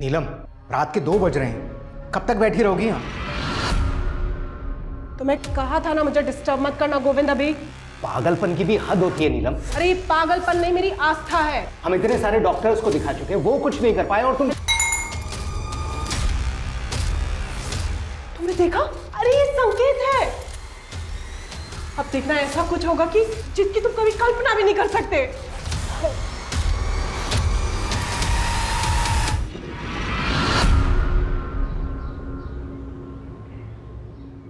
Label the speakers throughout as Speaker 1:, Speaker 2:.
Speaker 1: नीलम, रात के 2 बज रहे हैं, कब तक बैठी रहोगी यहाँ?
Speaker 2: तुम्हें कहा था ना मुझे डिस्टर्ब मत करना गोविंद अभी।
Speaker 1: पागलपन की भी हद होती है नीलम।
Speaker 2: अरे ये पागलपन नहीं, मेरी आस्था है।
Speaker 1: हम इतने सारे डॉक्टर्स को दिखा चुके हैं, वो कुछ नहीं कर पाए और
Speaker 2: तुमने देखा? अरे ये संकेत है। अब देखना ऐसा कुछ होगा कि जिसकी तुम कभी कल्पना भी नहीं कर सकते।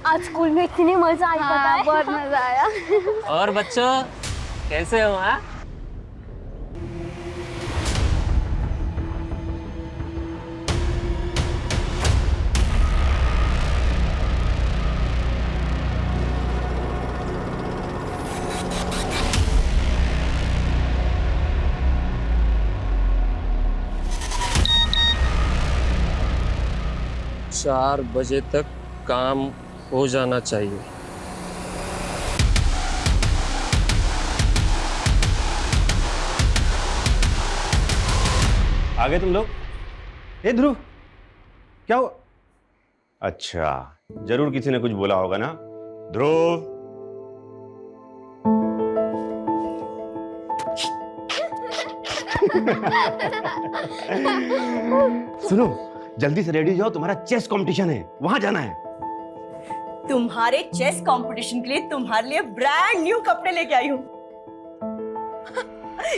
Speaker 3: आज स्कूल में इतनी मजा आई, पता है? बहुत मजा आया।
Speaker 4: और बच्चों कैसे हो? हाँ, 4 बजे तक काम हो जाना चाहिए।
Speaker 5: आ गए तुम लोग? ए ध्रुव, क्या हुआ? अच्छा, जरूर किसी ने कुछ बोला होगा ना। ध्रुव, सुनो, जल्दी से रेडी हो जाओ, तुम्हारा चेस कंपटीशन है, वहां जाना है।
Speaker 6: तुम्हारे चेस कंपटीशन के लिए तुम्हारे लिए ब्रांड न्यू कपड़े लेके आई हूँ।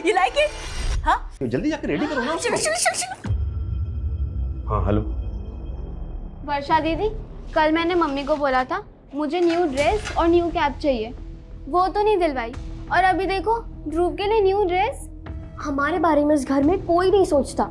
Speaker 6: You like it? हाँ?
Speaker 5: तो जल्दी जाकर रेडी करो ना।
Speaker 6: चलो चलो चलो चलो।
Speaker 5: हाँ, हेलो।
Speaker 3: वर्षा दीदी, कल मैंने मम्मी को बोला था मुझे न्यू ड्रेस और न्यू कैप चाहिए, वो तो नहीं दिलवाई। और अभी देखो, ध्रुव के लिए न्यू ड्रेस। हमारे बारे में इस घर में कोई नहीं सोचता।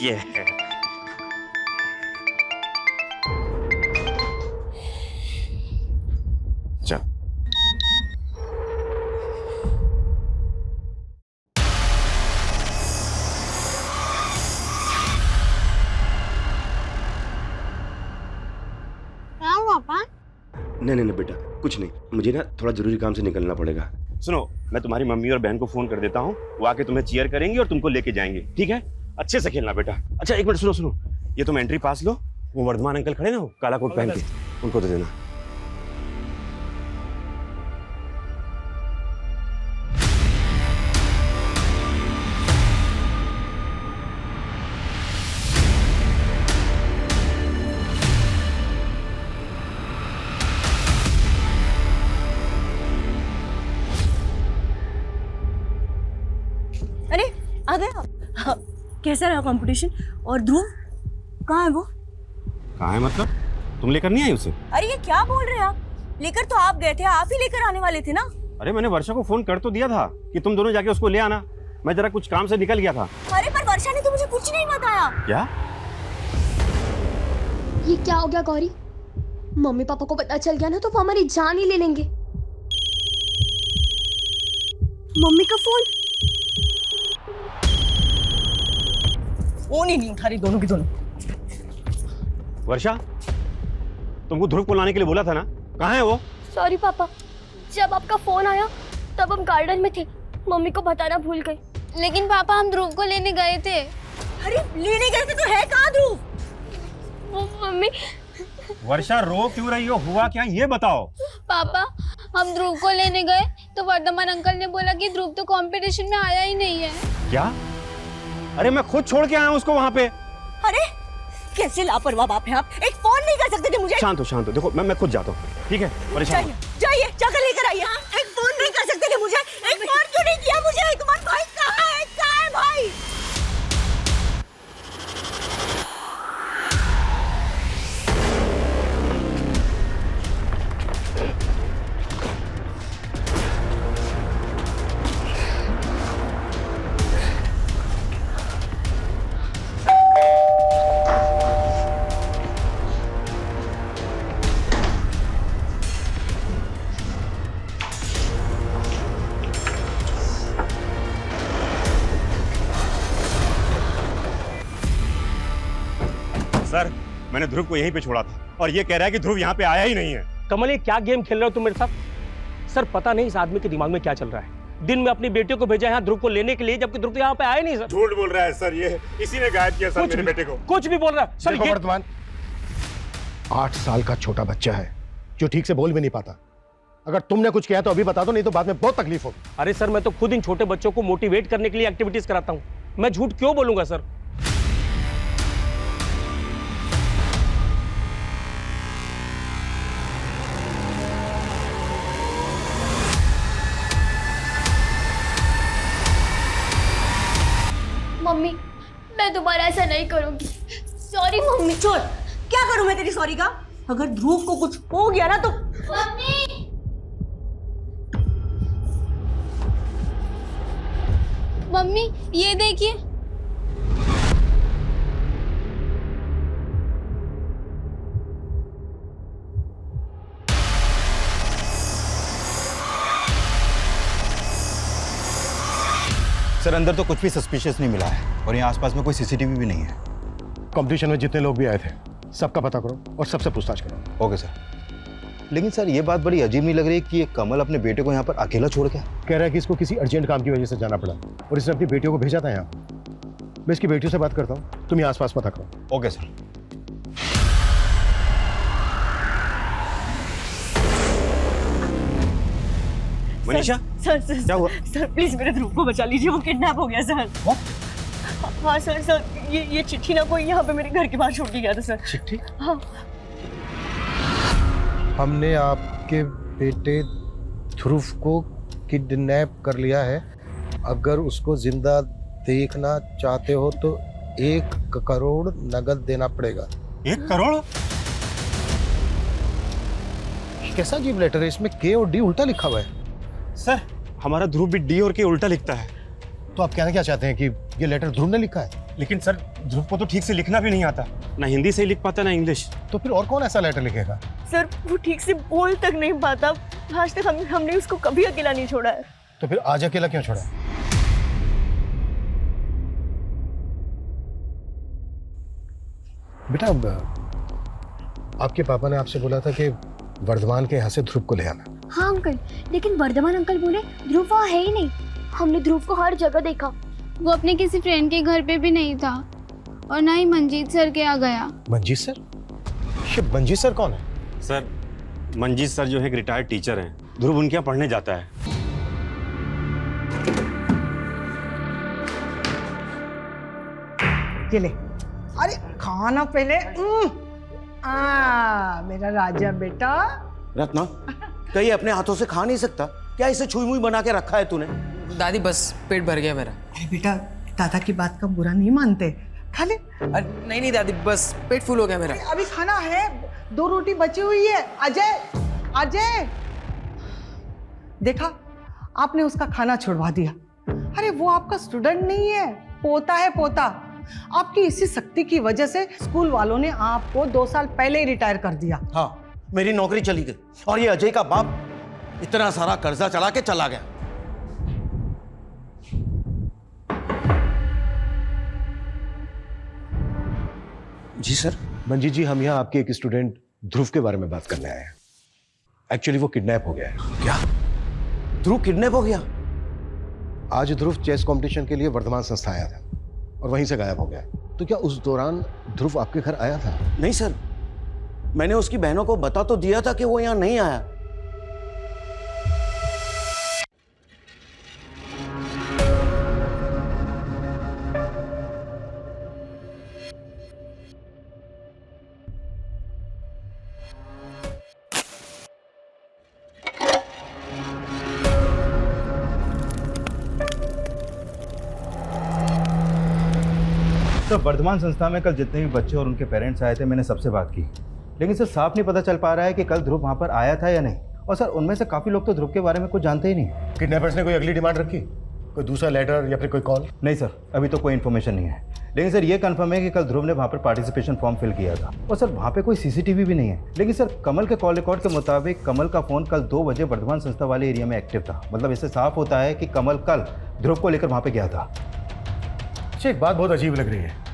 Speaker 5: ये चल।
Speaker 3: पापा?
Speaker 5: नहीं बेटा, कुछ नहीं, मुझे ना थोड़ा जरूरी काम से निकलना पड़ेगा। सुनो, मैं तुम्हारी मम्मी और बहन को फोन कर देता हूँ, वो आके तुम्हें चीयर करेंगी और तुमको लेके जाएंगे, ठीक है? अच्छे से खेलना बेटा। अच्छा, एक मिनट सुनो, ये तुम एंट्री पास लो, वो वर्धमान अंकल खड़े ना, वो काला कोट पहन के, उनको दे देना।
Speaker 6: अरे आ गए आप? हाँ, कैसा रहा कंपटीशन? और ध्रुव कहाँ है वो?
Speaker 5: कहाँ है मतलब? तुम लेकर नहीं आई उसे?
Speaker 6: अरे ये क्या बोल रहे हैं आप? लेकर तो आप गए थे, आप ही लेकर आने वाले थे ना।
Speaker 5: अरे मैंने वर्षा को फोन कर तो दिया था कि तुम दोनों जाके उसको ले आना, मैं जरा कुछ काम से निकल गया था।
Speaker 6: अरे पर वर्षा ने तो मुझे कुछ नहीं बताया।
Speaker 5: क्या?
Speaker 3: ये क्या हो गया गौरी? मम्मी पापा को पता चल गया ना तो वो हमारी जान ही ले लेंगे। मम्मी का फोन।
Speaker 6: फोन ही नहीं उठा रही दोनों की दोनों।
Speaker 5: वर्षा, तुमको ध्रुव को लाने के लिए बोला था ना, कहाँ है वो?
Speaker 3: सॉरी पापा, जब आपका फोन आया तब हम गार्डन में थे, मम्मी को बताना भूल गए। लेकिन पापा, हम ध्रुव को लेने गए थे।
Speaker 6: अरे लेने गए थे तो है कहाँ ध्रुव?
Speaker 3: वो मम्मी।
Speaker 5: वर्षा, रो क्यों रही हो? हुआ क्या ये बताओ।
Speaker 3: पापा, हम ध्रुव को लेने गए तो वर्धमान अंकल ने बोला कि ध्रुव तो कंपटीशन में आया ही नहीं है।
Speaker 5: क्या? अरे मैं खुद छोड़ के आया हूँ उसको वहाँ पे।
Speaker 6: अरे कैसे लापरवाह बाप हैं आप? एक फोन नहीं कर सकते थे मुझे?
Speaker 5: शांत हो, देखो मैं खुद जाता हूँ, ठीक है? परेशान मत।
Speaker 6: जाइए जाकर लेकर आइए। एक फोन नहीं कर सकते थे मुझे? एक फोन क्यों नहीं किया मुझे? तुम्हारा भाई कहाँ है भाई?
Speaker 5: सर, मैंने ध्रुव को यहीं पे छोड़ा था और ये कह रहा है कि ध्रुव यहाँ पे आया ही नहीं है।
Speaker 7: कमल, ये क्या गेम खेल रहे हो तुम मेरे साथ? सर, पता नहीं इस आदमी के दिमाग में क्या चल रहा है। दिन में अपनी बेटियों को भेजा यहाँ ध्रुव को लेने के लिए, जबकि ध्रुव तो यहाँ पे आया नहीं। सर
Speaker 5: झूठ बोल रहा है सर, ये इसी ने गायब किया सर मेरे बेटे को।
Speaker 7: कुछ भी बोल रहा है सर। ये
Speaker 8: वर्तमान 8 साल का छोटा बच्चा है जो ठीक से बोल भी नहीं पाता। अगर तुमने कुछ किया तो अभी बता दो, नहीं तो बाद में बहुत तकलीफ होगी।
Speaker 7: अरे सर, मैं तो खुद इन छोटे बच्चों को मोटिवेट करने के लिए एक्टिविटीज कराता हूँ। मैं झूठ क्यों बोलूंगा सर?
Speaker 3: मम्मी, मैं दोबारा ऐसा नहीं करूंगी। Sorry mummy.
Speaker 6: छोड़, क्या करूं मैं तेरी सॉरी का? अगर ध्रुव को कुछ हो गया ना तो
Speaker 3: मम्मी, मम्मी ये देखिए।
Speaker 9: सर, अंदर तो कुछ भी सस्पिशियस नहीं मिला है और यहाँ आसपास में कोई सीसीटीवी भी नहीं है।
Speaker 8: कंपटीशन में जितने लोग भी आए थे सबका पता करो और सबसे पूछताछ करो।
Speaker 9: Okay sir. लेकिन सर, ये बात बड़ी अजीब नहीं लग रही कि ये कमल अपने बेटे को यहाँ पर अकेला छोड़ के?
Speaker 8: कह रहा है कि इसको किसी अर्जेंट काम की वजह से जाना पड़ा और इसने अपनी बेटियों को भेजा था यहाँ। मैं इसकी बेटियों से बात करता हूँ, तुम यहाँ आसपास पता करो।
Speaker 9: Okay sir.
Speaker 5: Manisha,
Speaker 6: sir sir
Speaker 5: क्या हुआ?
Speaker 6: सर प्लीज मेरे ध्रुव को बचा लीजिए, वो किडनैप हो गया सर। हाँ सर, सर ये चिट्ठी ना कोई यहाँ पे मेरे घर के बाहर छोड़ के गया था सर।
Speaker 8: चिट्ठी?
Speaker 6: हाँ।
Speaker 8: हमने आपके बेटे ध्रुव को किडनैप कर लिया है। अगर उसको जिंदा देखना चाहते हो तो 1 करोड़ नगद देना पड़ेगा।
Speaker 5: 1 करोड़?
Speaker 8: कैसा अजीब लेटर है, इसमें के और डी उल्टा लिखा हुआ है।
Speaker 5: सर, हमारा ध्रुव भी डी और के उल्टा लिखता है।
Speaker 8: तो आप कहना क्या चाहते हैं कि ये लेटर ध्रुव ने लिखा है?
Speaker 5: लेकिन सर, ध्रुव को तो ठीक से लिखना भी नहीं आता, ना हिंदी से ही लिख पाता ना इंग्लिश।
Speaker 8: तो फिर और कौन ऐसा लेटर लिखेगा?
Speaker 6: सर वो ठीक से बोल तक नहीं पाता। आज तक हमने उसको कभी अकेला नहीं छोड़ा है।
Speaker 8: तो फिर आज अकेला क्यों छोड़ा? बेटा, आपके पापा ने आपसे बोला था कि वर्धमान के यहाँ से ध्रुव को ले आना।
Speaker 3: हाँ अंकल, लेकिन वर्धमान अंकल बोले ध्रुव वहाँ है ही नहीं। हमने ध्रुव को हर जगह देखा, वो अपने किसी फ्रेंड के घर पे भी नहीं था और ना ही मंजीत सर के यहाँ गया।
Speaker 8: मंजीत सर? शिव, मंजीत सर कौन है?
Speaker 5: सर, मंजीत सर जो है एक रिटायर्ड टीचर हैं। ध्रुव उनके यहाँ पढ़ने जाता है।
Speaker 2: ये ले, अरे खाना पहले। मेरा राजा बेटा।
Speaker 10: रत्ना, कहीं अपने हाथों से खा नहीं सकता क्या? इसे छुई मुई बना के रखा है तूने?
Speaker 11: दादी बस पेट भर गया मेरा।
Speaker 2: अरे बेटा, दादा की बात का बुरा नहीं मानते, खा ले।
Speaker 11: नहीं नहीं दादी, बस पेट फुल हो गया मेरा।
Speaker 2: अभी खाना है, 2 रोटी बची हुई है। अजय, अजय, देखा आपने उसका खाना छुड़वा दिया। अरे वो आपका स्टूडेंट नहीं है, पोता है, पोता। आपकी इसी शक्ति की वजह से स्कूल वालों ने आपको 2 साल पहले ही रिटायर कर दिया।
Speaker 10: हाँ, मेरी नौकरी चली गई और ये अजय का बाप इतना सारा कर्जा चला के चला गया।
Speaker 9: जी सर।
Speaker 8: मंजीत जी, हम यहाँ आपके एक स्टूडेंट ध्रुव के बारे में बात करने आए हैं। एक्चुअली वो किडनैप हो गया है।
Speaker 10: क्या? ध्रुव किडनैप हो गया?
Speaker 8: आज ध्रुव चेस कंपटीशन के लिए वर्धमान संस्था आया था और वहीं से गायब हो गया। तो क्या उस दौरान ध्रुव आपके घर आया था?
Speaker 10: नहीं सर, मैंने उसकी बहनों को बता तो दिया था कि वो यहाँ नहीं आया।
Speaker 9: तो वर्धमान संस्था में कल जितने भी बच्चे और उनके पेरेंट्स आए थे, मैंने सबसे बात की, लेकिन सर साफ नहीं पता चल पा रहा है कि कल ध्रुव वहाँ पर आया था या नहीं। और सर, उनमें से काफ़ी लोग तो ध्रुव के बारे में कुछ जानते ही नहीं।
Speaker 8: किडनैपर्स ने कोई अगली डिमांड रखी? कोई दूसरा लेटर या फिर कोई कॉल?
Speaker 9: नहीं सर, अभी तो कोई इन्फॉर्मेशन नहीं है। लेकिन सर ये कंफर्म है कि कल ध्रुव ने वहाँ पर पार्टिसिपेशन फॉर्म फिल किया था और सर वहाँ पे कोई सीसीटीवी भी नहीं है। लेकिन सर कमल के कॉल रिकॉर्ड के मुताबिक कमल का फ़ोन कल 2 बजे वर्धमान संस्था वाले एरिया में एक्टिव था। मतलब इससे साफ होता है कि कमल कल ध्रुव को लेकर वहाँ पे गया था।
Speaker 8: अच्छा, एक बात बहुत अजीब लग रही है।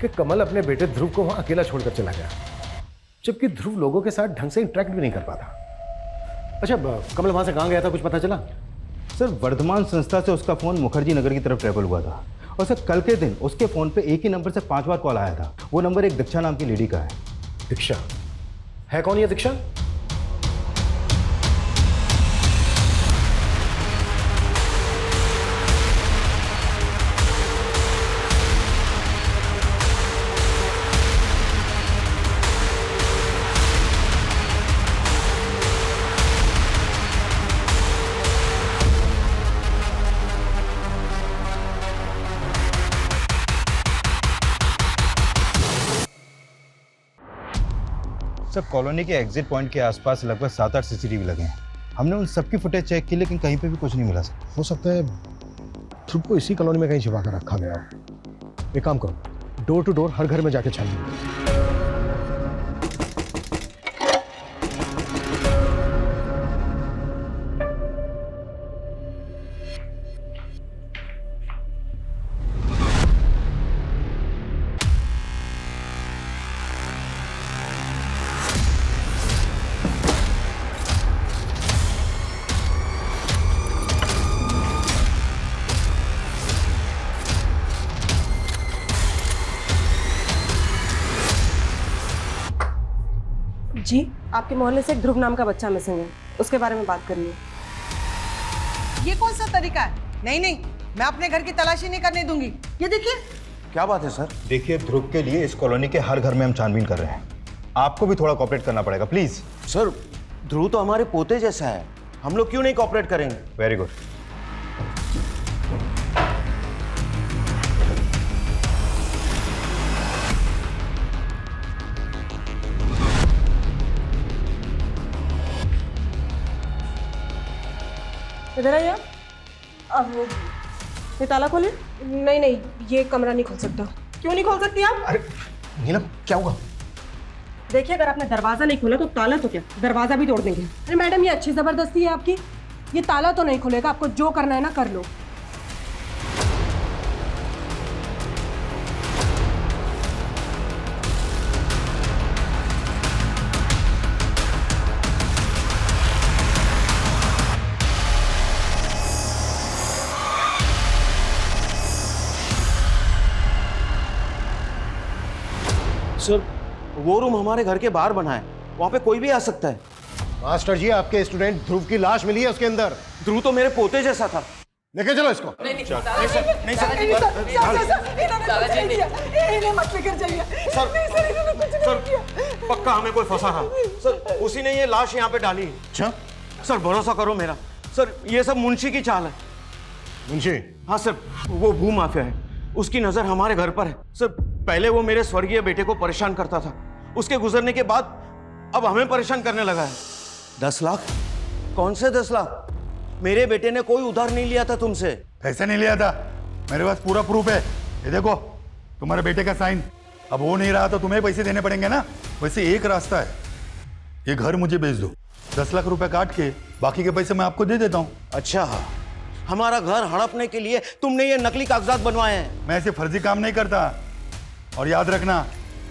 Speaker 8: कि कमल अपने बेटे ध्रुव को वहां अकेला छोड़कर चला गया, जबकि ध्रुव लोगों के साथ ढंग से इंटरेक्ट भी नहीं कर पाता। अच्छा, कमल वहां से कहाँ गया था, कुछ पता चला?
Speaker 9: सर वर्धमान संस्था से उसका फ़ोन मुखर्जी नगर की तरफ ट्रेवल हुआ था और सर कल के दिन उसके फ़ोन पे एक ही नंबर से 5 बार कॉल आया था। वो नंबर एक दीक्षा नाम की लेडी का है।
Speaker 8: दीक्षा है? कौन ये दीक्षा?
Speaker 9: सर कॉलोनी के एग्जिट पॉइंट के आसपास लगभग 7-8 सीसीटीवी लगे हैं। हमने उन सबकी फुटेज चेक की लेकिन कहीं पे भी कुछ नहीं मिला सर।
Speaker 8: हो सकता है ध्रुव को इसी कॉलोनी में कहीं छिपा कर रखा गया हो। एक काम करो, डोर टू डोर हर घर में जाके छानिए।
Speaker 6: जी, आपके मोहल्ले से एक ध्रुव नाम का बच्चा मिसिंग है, उसके बारे में बात करनी है।
Speaker 2: ये कौन सा तरीका है? नहीं नहीं, मैं अपने घर की तलाशी नहीं करने दूंगी। ये देखिए।
Speaker 10: क्या बात है सर?
Speaker 9: देखिए ध्रुव के लिए इस कॉलोनी के हर घर में हम छानबीन कर रहे हैं। आपको भी थोड़ा कोऑपरेट करना पड़ेगा प्लीज।
Speaker 10: सर ध्रुव तो हमारे पोते जैसा है, हम लोग क्यों नहीं कोऑपरेट करेंगे?
Speaker 9: Very good.
Speaker 6: इधर आइए। अब ये ताला खोले। नहीं नहीं, ये कमरा नहीं खोल सकता। क्यों नहीं खोल सकती आप?
Speaker 8: अरे नीलम, क्या हुआ?
Speaker 6: देखिए, अगर आपने दरवाजा नहीं खोला तो ताला तो क्या, दरवाजा भी तोड़ देंगे। अरे मैडम, ये अच्छी जबरदस्ती है आपकी। ये ताला तो नहीं खुलेगा, आपको जो करना है ना कर लो।
Speaker 10: सर वो रूम हमारे घर के बाहर बना है, वहाँ पे कोई भी आ सकता है।
Speaker 8: मास्टर जी, आपके स्टूडेंट ध्रुव की लाश मिली है उसके अंदर।
Speaker 10: ध्रुव तो मेरे पोते जैसा था।
Speaker 8: लेके चलो इसको।
Speaker 10: नहीं सर, पक्का हमें कोई फंसा था सर, उसी ने ये लाश यहाँ पे डाली।
Speaker 8: अच्छा
Speaker 10: सर, भरोसा करो मेरा सर, ये सब मुंशी की चाल है।
Speaker 8: मुंशी?
Speaker 10: हाँ सर, वो भू माफिया है, उसकी नजर हमारे घर पर है सर। पहले वो मेरे स्वर्गीय बेटे को परेशान करता था, उसके गुजरने के बाद अब हमें परेशान करने लगा है। 10 लाख? कौन से 10 लाख? मेरे बेटे ने कोई उधार नहीं लिया था तुमसे।
Speaker 12: पैसे नहीं लिया था, मेरे पास पूरा प्रूफ है। ये देखो, तुम्हारे बेटे का साइन। अब वो नहीं रहा तो तुम्हें पैसे देने पड़ेंगे ना। वैसे एक रास्ता है, ये घर मुझे बेच दो, 10 लाख रुपए काट के बाकी के पैसे मैं आपको दे देता हूँ।
Speaker 10: अच्छा, हमारा घर हड़पने के लिए तुमने ये नकली कागजात बनवाए हैं?
Speaker 12: मैं ऐसे फर्जी काम नहीं करता। और याद रखना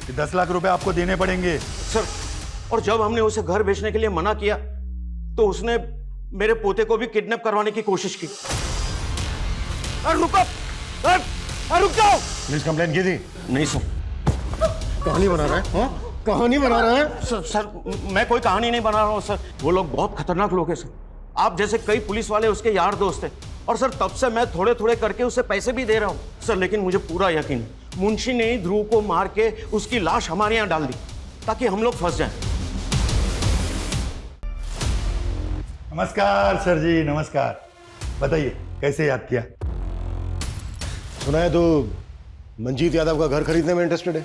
Speaker 12: कि 10 लाख रुपए आपको देने पड़ेंगे।
Speaker 10: सर, और जब हमने उसे घर बेचने के लिए मना किया तो उसने मेरे पोते को भी किडनैप करवाने की कोशिश की। रुको, रुक जाओ।
Speaker 8: पुलिस कंप्लेंट की थी?
Speaker 10: नहीं सर।
Speaker 8: कहानी बना रहा है? कहानी बना रहा है?
Speaker 10: सर, मैं कोई कहानी नहीं बना रहा हूँ सर। वो लोग बहुत खतरनाक लोग हैं सर। आप जैसे कई पुलिस वाले उसके यार दोस्त हैं, और सर तब से मैं थोड़े थोड़े करके उसे पैसे भी दे रहा हूँ सर। लेकिन मुझे पूरा यकीन है, मुंशी ने ही ध्रुव को मार के उसकी लाश हमारे यहाँ डाल दी ताकि हम लोग फंस जाएं।
Speaker 12: नमस्कार सर जी, नमस्कार। बताइए कैसे याद किया?
Speaker 8: सुना है तो मंजीत यादव का घर खरीदने में इंटरेस्टेड है।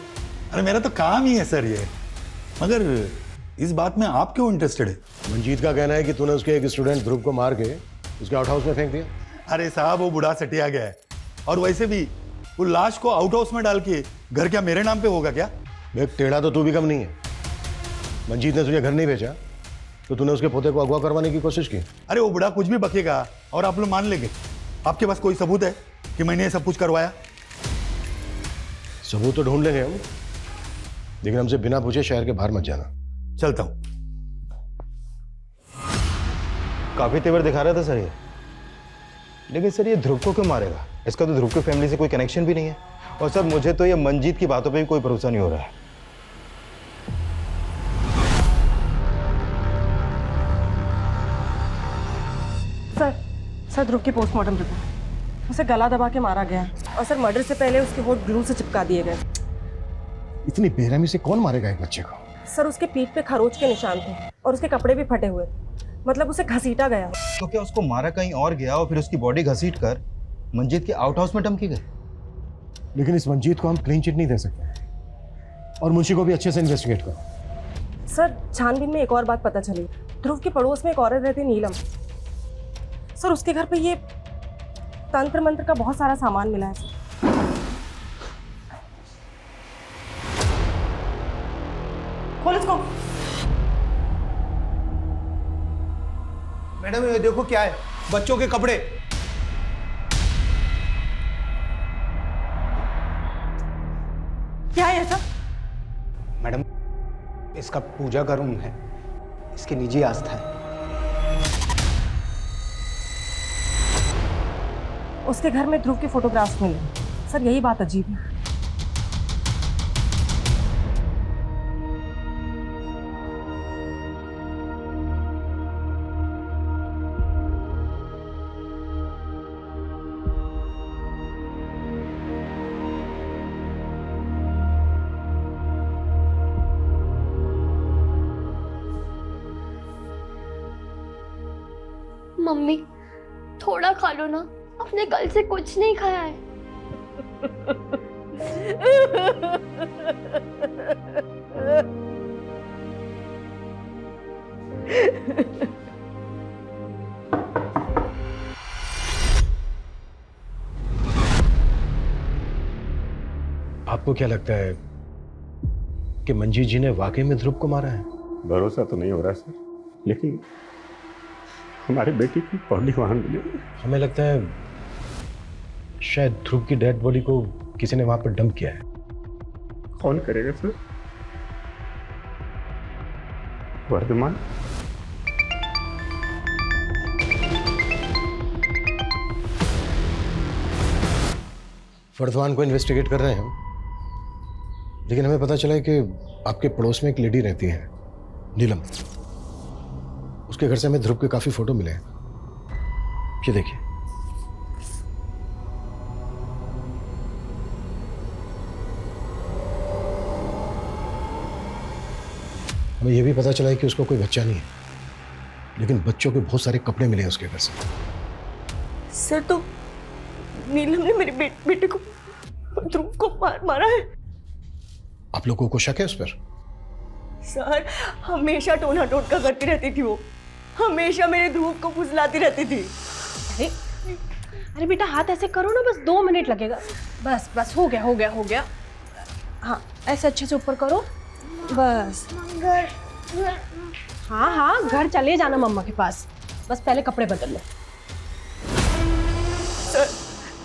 Speaker 12: अरे मेरा तो काम ही है सर ये, मगर इस बात में आप क्यों इंटरेस्टेड है?
Speaker 8: मंजीत का कहना है कि तूने उसके एक स्टूडेंट ध्रुव को मार के उसके आउट हाउस में फेंक दिया।
Speaker 12: अरे साहब, वो बूढ़ा सटिया गया है, और वैसे भी वो लाश को आउट हाउस में डाल के घर क्या मेरे नाम पे होगा क्या?
Speaker 8: देख, टेढ़ा तो तू भी कम नहीं है। मंजीत ने तुझे घर नहीं भेजा तो तूने उसके पोते को अगवा करवाने की कोशिश की।
Speaker 12: अरे वो बूढ़ा कुछ भी बकेगा और आप लोग मान लेंगे। आपके पास कोई सबूत है कि मैंने ये सब कुछ करवाया?
Speaker 8: सबूत तो ढूंढ लेंगे हम, लेकिन हमसे बिना पूछे शहर के बाहर मत जाना।
Speaker 12: चलता हूँ।
Speaker 9: काफी तेवर दिखा रहा था सर ये, लेकिन सर ये ध्रुव को क्यों मारेगा? इसका तो ध्रुव की फैमिली से कोई कनेक्शन भी नहीं है। और सर मुझे तो ये मंजीत की बातों पे भी कोई भरोसा नहीं हो रहा है।
Speaker 6: सर ध्रुव की पोस्टमार्टम रिपोर्ट, उसे गला दबा के मारा गया और सर मर्डर से पहले उसके होठ ग्लू से चिपका दिए गए।
Speaker 8: इतनी बेरहमी से कौन मारेगा एक बच्चे को?
Speaker 6: सर उसके पीठ पे खरोच के निशान थे और उसके कपड़े भी फटे हुए, मतलब उसे घसीटा गया।
Speaker 9: तो क्या उसको मारा कहीं और गया और फिर उसकी बॉडी घसीट कर मंजीत के आउट हाउस में डंप की गई?
Speaker 8: लेकिन इस मंजीत को हम क्लीन चिट नहीं दे सकते, और मुंशी को भी अच्छे से इन्वेस्टिगेट करो।
Speaker 6: सर छानबीन में एक और बात पता चली, ध्रुव के पड़ोस में एक औरत रहती नीलम। सर उसके घर पे ये तंत्र मंत्र का बहुत सारा सामान मिला है सर। खोल इसको।
Speaker 1: मैडम ये देखो क्या है, बच्चों के कपड़े।
Speaker 6: क्या है ऐसा?
Speaker 1: मैडम इसका पूजा का रूम है, इसकी निजी आस्था है।
Speaker 6: उसके घर में ध्रुव के फोटोग्राफ्स मिले। सर यही बात अजीब है।
Speaker 3: मम्मी थोड़ा खा लो ना, आपने कल से कुछ नहीं खाया है।
Speaker 8: आपको क्या लगता है कि मंजीत जी ने वाकई में ध्रुव को मारा है?
Speaker 5: भरोसा तो नहीं हो रहा सर, लेकिन हमारे बेटी की बॉडी वहां मिली।
Speaker 8: हमें लगता है शायद ध्रुव की डेड बॉडी को किसी ने वहां पर डंप किया है।
Speaker 5: कौन करेगा सर? वर्धमान?
Speaker 8: वर्धमान को इन्वेस्टिगेट कर रहे हैं हम, लेकिन हमें पता चला है कि आपके पड़ोस में एक लेडी रहती है नीलम। उसके घर से हमें ध्रुव के काफी फोटो मिले हैं। ये देखिए। हमें यह भी पता चला है कि उसको कोई बच्चा नहीं है, लेकिन बच्चों के बहुत सारे कपड़े मिले हैं उसके घर से।
Speaker 6: सर तो नीलम ने मेरे बेटे को, ध्रुव को मारा है।
Speaker 8: आप लोगों को शक है उस पर?
Speaker 6: सर हमेशा टोना टोटका करती रहती थी वो, हमेशा मेरे ध्रुव को फुसलाती रहती थी।
Speaker 13: अरे बेटा हाथ ऐसे करो ना, बस 2 मिनट लगेगा। बस बस हो गया हो गया हो गया। हाँ ऐसे अच्छे से ऊपर करो, बस। हाँ हाँ घर चले जाना मम्मा के पास, बस पहले कपड़े बदल लो।
Speaker 6: सर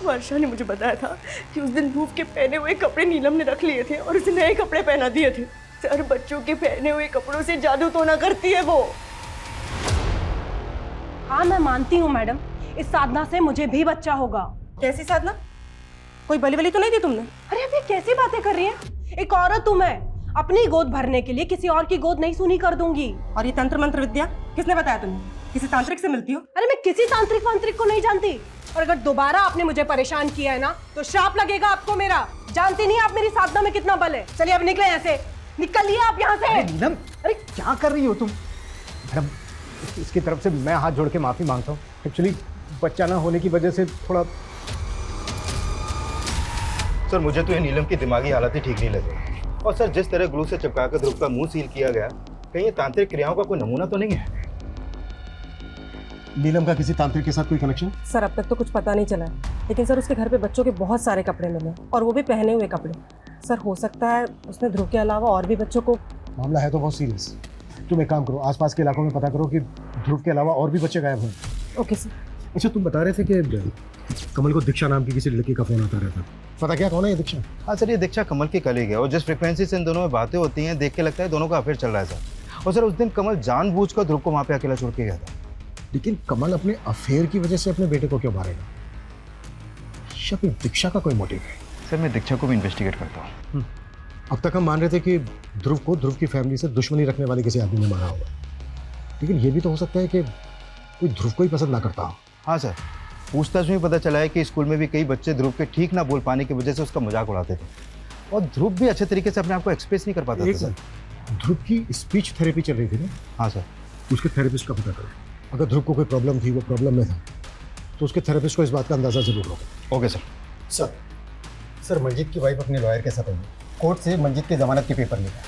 Speaker 6: वर्षा ने मुझे बताया था कि उस दिन ध्रुव के पहने हुए कपड़े नीलम ने रख लिए थे और उसे नए कपड़े पहना दिए थे। सर बच्चों के पहने हुए कपड़ों से जादू तो ना करती है वो।
Speaker 13: हाँ मैं मानती हूँ मैडम, इस साधना से मुझे भी बच्चा होगा।
Speaker 6: कैसी साधना? कोई बलि बलि तो नहीं दी तुमने?
Speaker 13: अरे अब ये कैसी बातें कर रही हैं? एक औरत हूँ मैं, अपनी गोद भरने के लिए किसी और की गोद नहीं सुनी कर दूंगी।
Speaker 6: और ये तंत्र मंत्र विद्या किसने बताया तुम्हें? किसी तांत्रिक से मिलती हो?
Speaker 13: अरे मैं किसी तांत्रिक वांत्रिक को नहीं जानती, और अगर दोबारा आपने मुझे परेशान किया है ना तो श्राप लगेगा आपको मेरा। जानती नहीं आप मेरी साधना में कितना बल है। चलिए अब निकले यहाँ से, निकलिए आप यहाँ से।
Speaker 1: नीलम अरे क्या कर रही हो तुम? मैडम इसकी तरफ से मैं हाथ जोड़ के माफी मांगता हूँ। एक्चुअली बच्चा ना होने की वजह से थोड़ा।
Speaker 9: सर मुझे तो ये नीलम की दिमागी हालत ही ठीक नहीं लगी, और सर जिस तरह ग्लू से चिपकाकर ध्रुव का मुंह सील किया गया, कहीं ये तांत्रिक क्रियाओं का कोई नमूना तो नहीं है?
Speaker 8: नीलम का किसी तांत्रिक के साथ कोई कनेक्शन?
Speaker 6: सर अब तक तो कुछ पता नहीं चला, लेकिन सर उसके घर पे बच्चों के बहुत सारे कपड़े मिले और वो भी पहने हुए कपड़े। सर हो सकता है उसने ध्रुव के अलावा और भी बच्चों को।
Speaker 8: मामला है तो बहुत सीरियस। तुम एक काम करो, आसपास के इलाकों में पता करो कि ध्रुव के अलावा और भी बच्चे गायब हुए।
Speaker 6: Okay sir.
Speaker 8: अच्छा, तुम बता रहे थे कि कमल को दीक्षा नाम की किसी लड़की का फोन आता रहता, पता क्या कौन है ये दीक्षा?
Speaker 9: हाँ सर, ये दीक्षा कमल की कलीग है और जिस फ्रिक्वेंसी से इन दोनों में बातें होती हैं देख के लगता है दोनों का अफेयर चल रहा है सर। और सर उस दिन कमल जानबूझकर ध्रुव को वहाँ पे अकेला छोड़ के गया था।
Speaker 8: लेकिन कमल अपने अफेयर की वजह से अपने बेटे को क्यों मारेगा? या फिर दीक्षा का कोई मोटिव है?
Speaker 9: सर मैं दीक्षा को भी इन्वेस्टिगेट करता हूँ।
Speaker 8: अब तक हम मान रहे थे कि ध्रुव को ध्रुव की फैमिली से दुश्मनी रखने वाले किसी आदमी ने मारा होगा, लेकिन ये भी तो हो सकता है कि कोई ध्रुव को ही पसंद ना करता हो।
Speaker 9: हाँ सर, पूछताछ में पता चला है कि स्कूल में भी कई बच्चे ध्रुव के ठीक ना बोल पाने की वजह से उसका मजाक उड़ाते थे और ध्रुव भी अच्छे तरीके से अपने आप को एक्सप्रेस नहीं कर पाता था सर।
Speaker 8: ध्रुव की स्पीच थेरेपी चल रही थी ना?
Speaker 9: हाँ सर।
Speaker 8: उसके थेरेपिस्ट का पता करें, अगर ध्रुव को कोई प्रॉब्लम थी, वो प्रॉब्लम में था, तो उसके थेरेपिस्ट को इस बात का अंदाजा जरूर होगा।
Speaker 9: Okay sir.
Speaker 8: सर मंजीत की वाइफ अपने लॉयर के साथ आई, कोर्ट से मंजीत की जमानत के पेपर लिखा।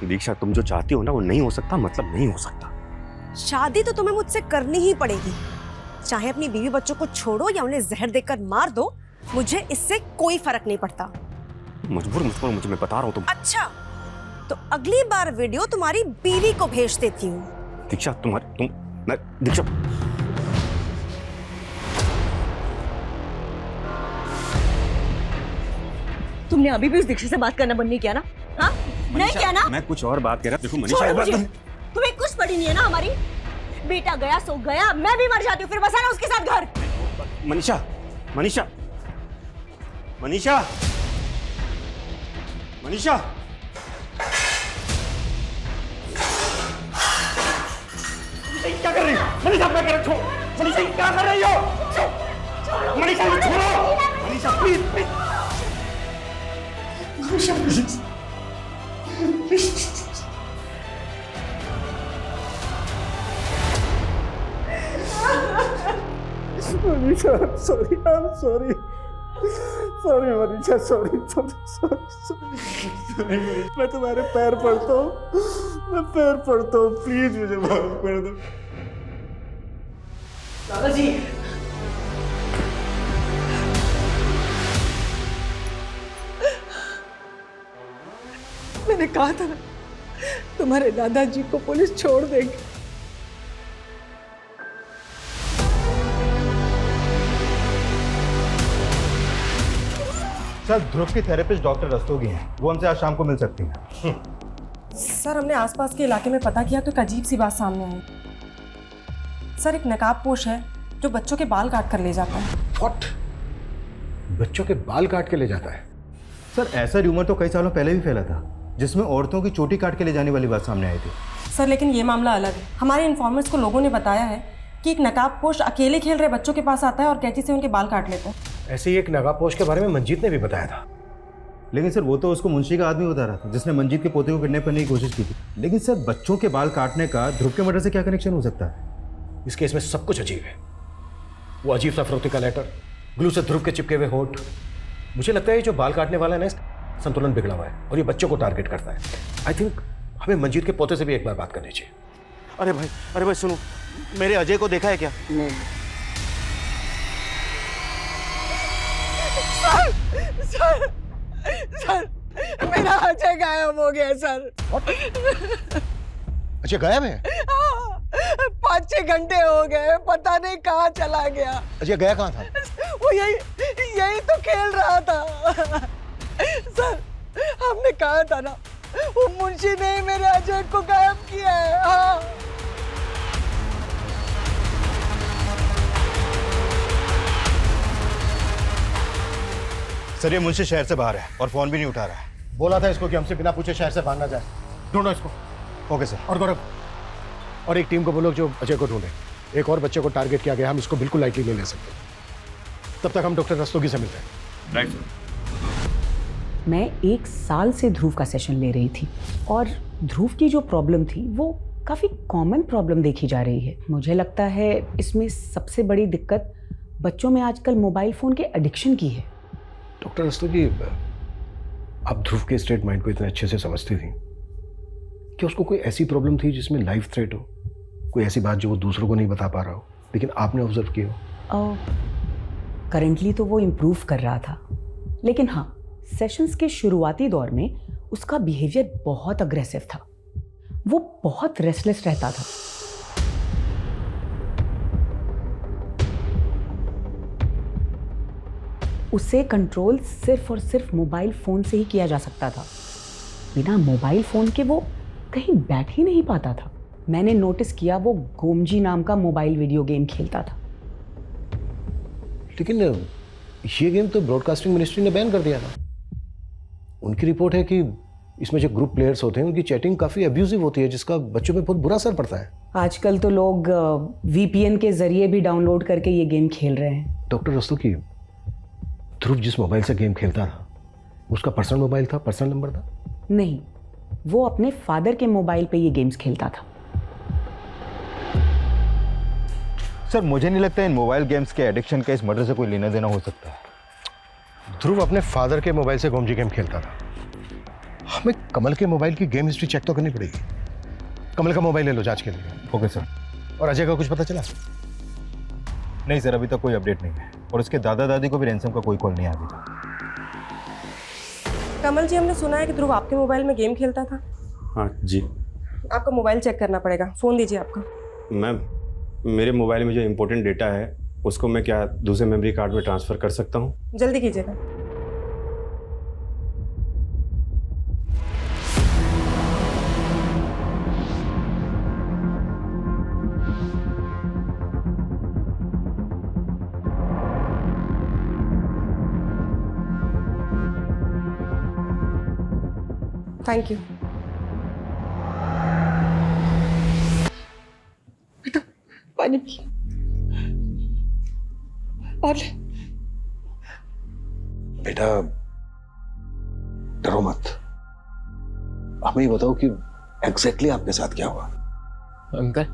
Speaker 5: दीक्षा, तुम जो चाहती हो ना वो नहीं हो सकता, मतलब नहीं हो सकता।
Speaker 13: शादी तो तुम्हें मुझसे करनी ही पड़ेगी, चाहे अपनी बीवी बच्चों को छोड़ो या उन्हें जहर देकर मार दो, मुझे इससे कोई फर्क नहीं पड़ता।
Speaker 5: मजबूर मुझे, मैं बता रहा हूँ तुम।
Speaker 13: अच्छा, तो अगली बार वीडियो तुम्हारी बीवी को भेज देती हूँ।
Speaker 5: दीक्षा दीक्षा
Speaker 13: तुमने अभी भी उस दीक्षा से बात करना बंद नहीं किया ना? हाँ, नहीं किया ना?
Speaker 5: मैं कुछ और बात कह रहा। देखो मनीषा,
Speaker 13: छोड़ो मुझे। तुम्हें कुछ पड़ी नहीं है ना हमारी? बेटा गया सो गया, मैं भी मर जाती हूँ, फिर बसाना उसके साथ घर।
Speaker 5: मनीषा मनीषा मनीषा मनीषा क्या कर रही हो? मनीषा क्या कर रही हो? मनीषा क्या कर रही हो? मनीषा छोड़ो। Manisha please please. Manisha please
Speaker 1: Manisha, sorry, I am sorry, sorry Manisha, sorry sorry sorry. मैं तुम्हारे पैर पड़ता हूँ, मैं पैर पड़ता हूँ, प्लीज मुझे माफ कर दो।
Speaker 2: दादाजी, मैंने कहा था ना तुम्हारे दादाजी को पुलिस छोड़ देगी।
Speaker 9: सर ध्रुव की थेरेपिस्ट डॉक्टर रस्तोगी हैं, वो हमसे आज शाम को मिल सकती हैं।
Speaker 6: सर, हमने आसपास के इलाके में पता किया तो एक अजीब सी बात सामने आई। सर, एक नकाबपोश है जो बच्चों के बाल काट कर ले जाता है।
Speaker 8: व्हाट? बच्चों के बाल काट के ले जाता है?
Speaker 9: सर ऐसा र्यूमर तो कई सालों पहले भी फैला था, जिसमें औरतों की चोटी काट के ले जाने वाली बात सामने आई थी।
Speaker 6: सर, लेकिन ये मामला अलग है। हमारे इन्फॉर्मर्स को लोगों ने बताया है कि एक नकाबपोश अकेले खेल रहे बच्चों के पास आता है और कैंची से उनके बाल काट लेता है।
Speaker 8: ऐसे ही एक नकाबपोश के बारे में मंजीत ने भी बताया था।
Speaker 9: लेकिन सर वो तो उसको मुंशी का आदमी बता रहा था जिसने मंजीत के पोते को किडनैप करने की कोशिश की थी। लेकिन सर बच्चों के बाल काटने का ध्रुव के मर्डर से क्या कनेक्शन हो सकता है?
Speaker 8: इस केस में सब कुछ अजीब है। वो अजीब सा फरोख्ती का लेटर, ग्लू से ध्रुव के चिपके हुए होठ। मुझे लगता है ये जो बाल काटने वाला है ना, संतुलन बिगड़ा हुआ है और ये बच्चों को टारगेट करता है। आई थिंक हमें मंजीत के पोते से भी एक बार बात करनी चाहिए।
Speaker 10: अरे भाई सुनो, मेरे अजय को देखा है क्या?
Speaker 2: नहीं। सर, मेरा अजय गायब हो गया सर।
Speaker 8: अच्छा गायब है?
Speaker 2: 5-6 घंटे हो गए, पता नहीं कहाँ चला गया।
Speaker 8: अच्छा गया कहाँ था?
Speaker 2: वो यही तो खेल रहा था। सर, हमने कहा था ना, वो मुंशी ने ही मेरे अजय को गायब किया है। हाँ।
Speaker 9: सर ये मुंशी शहर से बाहर है और फोन भी नहीं उठा रहा है।
Speaker 8: बोला था इसको कि हमसे बिना पूछे शहर से बाहर ना जाए। ढूंढो इसको।
Speaker 9: Okay sir.
Speaker 8: और गौरव, और एक टीम को बोलो जो अजय को ढूंढे। एक और बच्चे को टारगेट किया गया, हम इसको बिल्कुल लाइटली नहीं ले सकते। तब तक हम डॉक्टर रस्तोगी से मिलते हैं।
Speaker 5: Right sir.
Speaker 14: मैं 1 साल से ध्रुव का सेशन ले रही थी और ध्रुव की जो प्रॉब्लम थी वो काफ़ी कॉमन प्रॉब्लम देखी जा रही है। मुझे लगता है इसमें सबसे बड़ी दिक्कत बच्चों में आजकल मोबाइल फ़ोन के एडिक्शन की है।
Speaker 8: डॉक्टर रस्तोगी, आप ध्रुव के स्टेट माइंड को इतने अच्छे से समझती थी कि उसको कोई ऐसी प्रॉब्लम थी जिसमें लाइफ थ्रेट हो, कोई ऐसी बात जो वो दूसरों को नहीं बता पा रहा हो, लेकिन आपने ऑब्जर्व की हो?
Speaker 14: करंटली तो वो इम्प्रूव कर रहा था, लेकिन हाँ, सेशंस के शुरुआती दौर में उसका बिहेवियर बहुत अग्रेसिव था। वो बहुत रेस्टलेस रहता था। उसे कंट्रोल सिर्फ और सिर्फ मोबाइल फ़ोन से ही किया जा सकता था। बिना मोबाइल फ़ोन के वो कहीं बैठ ही नहीं पाता था। मैंने नोटिस किया वो गोमजी नाम का मोबाइल वीडियो गेम खेलता था।
Speaker 8: लेकिन ये गेम तो ब्रॉडकास्टिंग मिनिस्ट्री ने बैन कर दिया था। उनकी रिपोर्ट है कि इसमें जो ग्रुप प्लेयर्स होते हैं उनकी चैटिंग काफ़ी अब्यूजिव होती है, जिसका बच्चों पे बहुत बुरा असर पड़ता है।
Speaker 14: आजकल तो लोग VPN के ज़रिए भी डाउनलोड करके ये गेम खेल रहे हैं।
Speaker 8: डॉक्टर रस्तोगी, ध्रुव जिस मोबाइल से गेम खेलता था उसका पर्सनल मोबाइल था, पर्सनल नंबर था?
Speaker 14: नहीं, वो अपने फादर के मोबाइल पे ये गेम्स खेलता था।
Speaker 9: सर मुझे नहीं लगता इन मोबाइल गेम्स के एडिक्शन का इस मर्डर से कोई लेना देना हो सकता है।
Speaker 8: ध्रुव अपने फादर के मोबाइल से गोमजी गेम खेलता था। हमें कमल के मोबाइल की गेम हिस्ट्री चेक तो करनी पड़ेगी। कमल का मोबाइल ले लो जांच के लिए।
Speaker 9: Okay sir.
Speaker 8: और अजय का कुछ पता चला?
Speaker 9: नहीं सर, अभी तक कोई अपडेट नहीं है और उसके दादा दादी को भी रैंसम का कोई कॉल नहीं आया अभी तक।
Speaker 6: कमल जी, हमने सुना है कि ध्रुव आपके मोबाइल में गेम खेलता था।
Speaker 5: हाँ जी
Speaker 6: आपका मोबाइल चेक करना पड़ेगा, फ़ोन दीजिए आपका।
Speaker 5: मैम, मेरे मोबाइल में जो इम्पोर्टेंट डेटा है उसको मैं क्या दूसरे मेमोरी कार्ड में ट्रांसफ़र कर सकता हूँ?
Speaker 6: जल्दी कीजिएगा। Thank you.
Speaker 2: पानी पी और
Speaker 8: बेटा डरो मत, हमें ही बताओ कि एग्जैक्टली आपके साथ क्या हुआ।
Speaker 11: अंकल,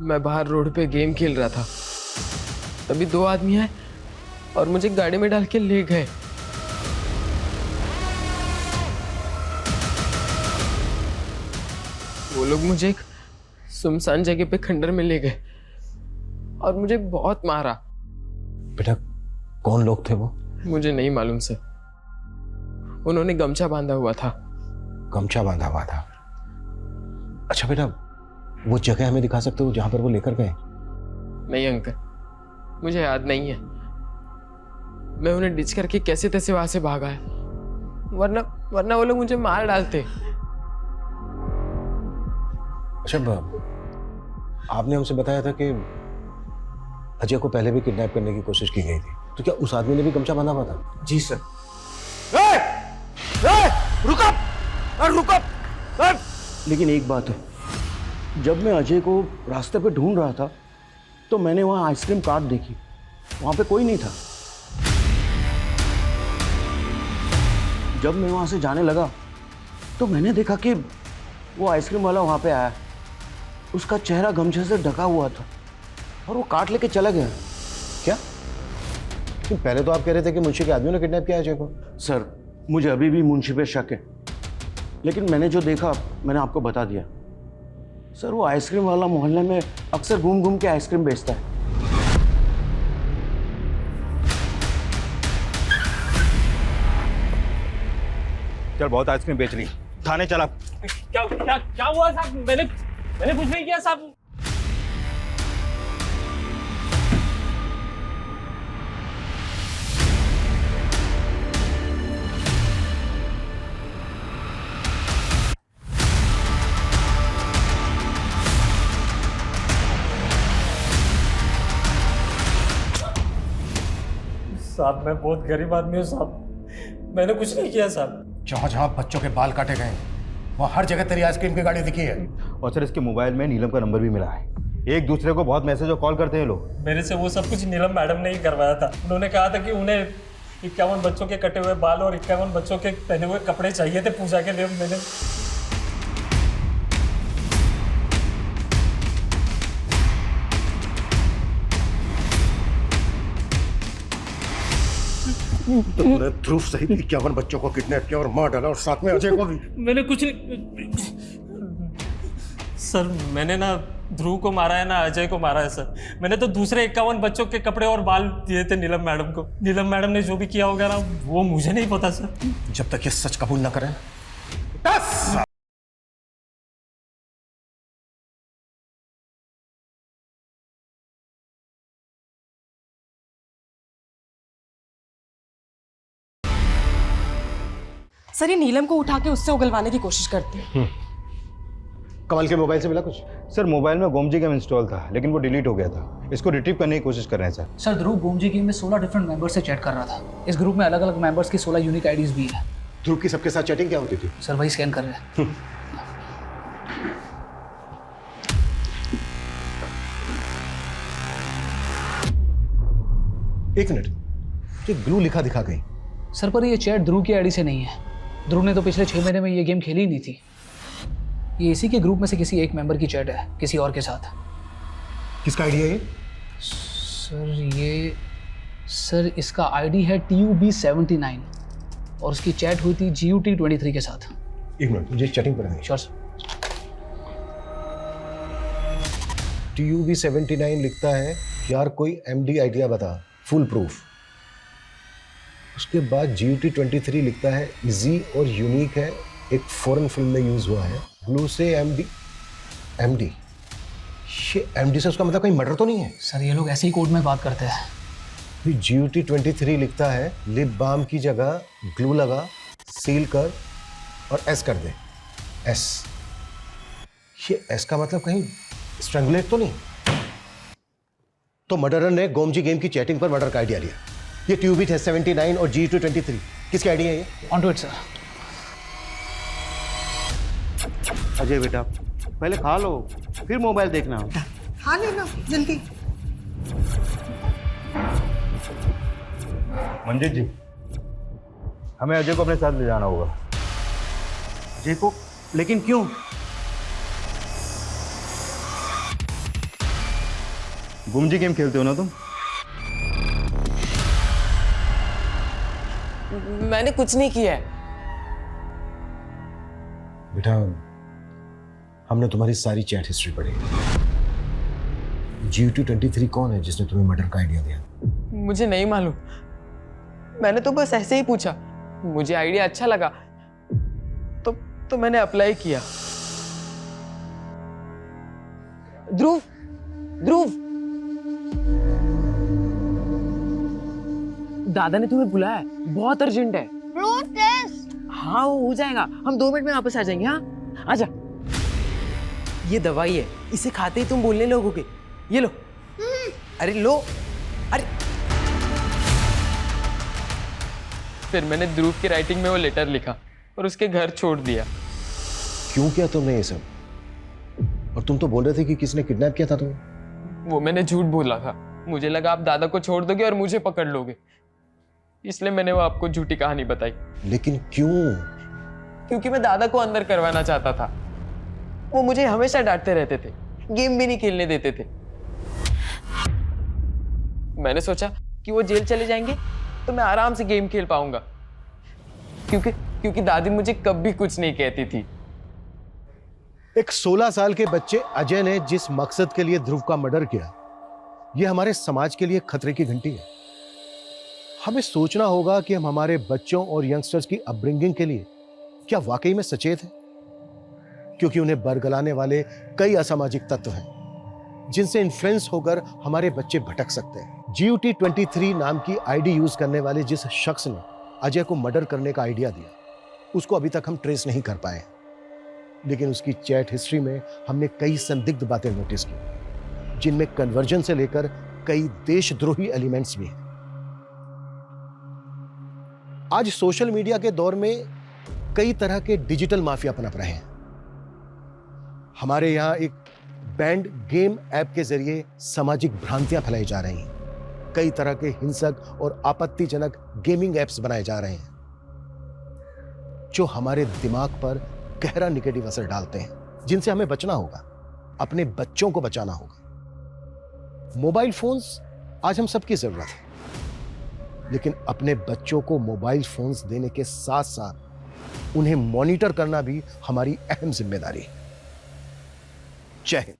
Speaker 11: मैं बाहर रोड पे गेम खेल रहा था, तभी 2 आदमी आए और मुझे गाड़ी में डाल के ले गए। वो लोग मुझे एक सुनसान जगह पे खंडर में ले गए और मुझे बहुत मारा।
Speaker 8: बेटा कौन लोग थे वो?
Speaker 11: मुझे नहीं मालूम सर, उन्होंने गमछा बांधा हुआ था।
Speaker 8: गमछा बांधा हुआ था? अच्छा बेटा, वो जगह हमें दिखा सकते हो जहां पर वो लेकर गए?
Speaker 11: नहीं अंकल, मुझे याद नहीं है। मैं उन्हें डिच करके कैसे तैसे वहां से भागा है, वरना वो लोग मुझे मार डालते।
Speaker 8: अच्छा, आपने हमसे बताया था कि अजय को पहले भी किडनैप करने की कोशिश की गई थी, तो क्या उस आदमी ने भी गमछा बांधा हुआ था?
Speaker 10: जी सर। रुक। लेकिन एक बात है, जब मैं अजय को रास्ते पे ढूंढ रहा था तो मैंने वहां आइसक्रीम कार्ट देखी, वहां पे कोई नहीं था। जब मैं वहां से जाने लगा तो मैंने देखा कि वो आइसक्रीम वाला वहां पे आया, उसका चेहरा गमछे से ढका हुआ था और वो काट लेके चला गया।
Speaker 8: क्या? पहले तो आप कह रहे थे कि मुंशी के आदमियों ने किडनैप किया अजय को।
Speaker 10: सर, मुझे अभी भी मुंशी पे शक है, लेकिन मैंने जो देखा मैंने आपको बता दिया। सर, वो आइसक्रीम वाला मोहल्ले में अक्सर घूम घूम के आइसक्रीम बेचता है।
Speaker 9: चल बहुत आइसक्रीम बेच ली, थाने चला।
Speaker 7: क्या हुआ साहब? मैंने कुछ नहीं किया साहब।
Speaker 4: साहब, मैं बहुत गरीब आदमी हूँ साहब, मैंने कुछ नहीं किया साहब।
Speaker 8: जहां जहां बच्चों के बाल काटे गए वहां हर जगह तेरी आइसक्रीम की गाड़ी दिखी है।
Speaker 9: और सर इसके मोबाइल में नीलम का नंबर भी मिला है। एक दूसरे को बहुत मैसेज और कॉल करते हैं लोग।
Speaker 4: मेरे से वो सब कुछ नीलम मैडम ने ही करवाया था। उन्होंने कहा था कि उन्हें 51 बच्चों के कटे हुए बाल और 51 बच्चों के पहने हुए कपड़े चाहिए थे पूजा के लिए। मैंने
Speaker 8: तुमने ध्रुव सहित 51 बच्चों को किडनैप किया और मार डाला और साथ में अजय को भी।
Speaker 4: मैंने कुछ नहीं सर, मैंने ना ध्रुव को मारा है ना अजय को मारा है सर। मैंने तो दूसरे 51 बच्चों के कपड़े और बाल दिए थे नीलम मैडम को। नीलम मैडम ने जो भी किया होगा ना वो मुझे नहीं पता सर।
Speaker 8: जब तक ये सच कबूल ना करें 10
Speaker 6: सर ये नीलम को उठा के उससे उगलवाने की कोशिश करती है।
Speaker 8: कमल के मोबाइल से मिला कुछ?
Speaker 9: सर मोबाइल में गोमजी गेम इंस्टॉल था लेकिन वो डिलीट हो गया था। इसको रिट्रीव करने की कोशिश कर रहे हैं सर।
Speaker 15: सर ध्रुव गोमजी गेम में 16 डिफरेंट मेंबर्स से चैट कर रहा था। इस ग्रुप में अलग अलग मेंबर्स की 16 यूनिक आईडीज भी है।
Speaker 8: ध्रुव की सबके साथ चैटिंग क्या होती थी?
Speaker 15: सर वही स्कैन कर रहे हैं।
Speaker 8: एक मिनट, ये ग्लू लिखा दिखा गई।
Speaker 15: सर पर ये चैट ध्रुव की आईडी से नहीं है। ध्रुव ने तो पिछले 6 महीने में ये गेम खेली ही नहीं थी। ये इसी के ग्रुप में से किसी एक मेंबर की चैट है किसी और के साथ।
Speaker 8: किसका आईडी है ये?
Speaker 15: सर इसका आईडी है TUB79 और उसकी चैट हुई थी GUT23 के साथ।
Speaker 8: एक मिनट, मुझे चैटिंग पर
Speaker 15: श्योर सर।
Speaker 8: TUB79 लिखता है यार कोई MD आइडिया बता, फुल प्रूफ। उसके बाद GUT23 लिखता है इजी और यूनिक है, एक फॉरेन फिल्म में यूज हुआ है। ग्लू से MD ये MD से उसका मतलब कहीं मर्डर तो नहीं है?
Speaker 15: सर ये लोग ऐसे ही कोड में बात करते हैं।
Speaker 8: फिर GUT23 लिखता है लिप बाम की जगह ग्लू लगा, सील कर और S कर दे। S, ये S का मतलब कहीं स्ट्रैंगुलेट तो नहीं? तो मर्डरर ने गोमजी गेम की चैटिंग पर मर्डर का आइडिया लिया। ये TUB79 और GUT23 किसके आइडिया है ये?
Speaker 15: On to it sir.
Speaker 10: Ajay बेटा पहले खा लो फिर मोबाइल देखना।
Speaker 2: खा लेना जल्दी।
Speaker 9: मंजीत जी, हमें अजय को अपने साथ ले जाना होगा।
Speaker 10: अजय को? लेकिन क्यों?
Speaker 9: गुमजी गेम खेलते हो ना तुम?
Speaker 11: मैंने कुछ नहीं किया है।
Speaker 8: बेटा हमने तुम्हारी सारी चैट हिस्ट्री पढ़ी। GUT23 कौन है जिसने तुम्हें मर्डर का आइडिया दिया?
Speaker 11: मुझे नहीं मालूम, मैंने तो बस ऐसे ही पूछा। मुझे आइडिया अच्छा लगा तो मैंने अप्लाई किया। ध्रुव, दादा ने तुम्हें बुलाया है, बहुत अर्जेंट है। हाँ वो हो जाएगा, हम 2 मिनट में वापस आ जाएंगे। हाँ आजा। ये दवाई है, इसे खाते ही तुम बोलने लगोगे। ये लो। अरे लो। अरे फिर मैंने ध्रुव की राइटिंग में वो लेटर लिखा और उसके घर छोड़ दिया।
Speaker 8: क्यों किया तुमने ये सब? और तुम तो बोल रहे थे कि किसने किडनैप किया था तुम्हें?
Speaker 11: वो मैंने झूठ बोला था। मुझे लगा आप दादा को छोड़ दोगे और मुझे पकड़ लोगे, इसलिए मैंने वो आपको झूठी कहानी बताई।
Speaker 8: लेकिन क्यों?
Speaker 11: क्योंकि मैं दादा को अंदर करवाना चाहता था। वो मुझे हमेशा डांटते रहते थे, गेम भी नहीं खेलने देते थे। मैंने सोचा कि वो जेल चले जाएंगे तो मैं आराम से गेम खेल पाऊंगा, क्योंकि दादी मुझे कभी कुछ नहीं कहती थी।
Speaker 8: एक 16 साल के बच्चे अजय ने जिस मकसद के लिए ध्रुव का मर्डर किया, यह हमारे समाज के लिए खतरे की घंटी है। हमें सोचना होगा कि हम हमारे बच्चों और यंगस्टर्स की अपब्रिंगिंग के लिए क्या वाकई में सचेत हैं, क्योंकि उन्हें बरगलाने वाले कई असामाजिक तत्व हैं जिनसे इन्फ्लुएंस होकर हमारे बच्चे भटक सकते हैं। GUT23 नाम की आईडी यूज करने वाले जिस शख्स ने अजय को मर्डर करने का आइडिया दिया, उसको अभी तक हम ट्रेस नहीं कर पाए, लेकिन उसकी चैट हिस्ट्री में हमने कई संदिग्ध बातें नोटिस की, जिनमें कन्वर्जन से लेकर कई देशद्रोही एलिमेंट्स भी हैं। आज सोशल मीडिया के दौर में कई तरह के डिजिटल माफिया पनप रहे हैं। हमारे यहां एक बैंड गेम ऐप के जरिए सामाजिक भ्रांतियां फैलाई जा रही हैं। कई तरह के हिंसक और आपत्तिजनक गेमिंग ऐप्स बनाए जा रहे हैं जो हमारे दिमाग पर गहरा नेगेटिव असर डालते हैं, जिनसे हमें बचना होगा, अपने बच्चों को बचाना होगा। मोबाइल फोन्स आज हम सबकी जरूरत है, लेकिन अपने बच्चों को मोबाइल फोन्स देने के साथ साथ उन्हें मॉनिटर करना भी हमारी अहम जिम्मेदारी है। जय हिंद।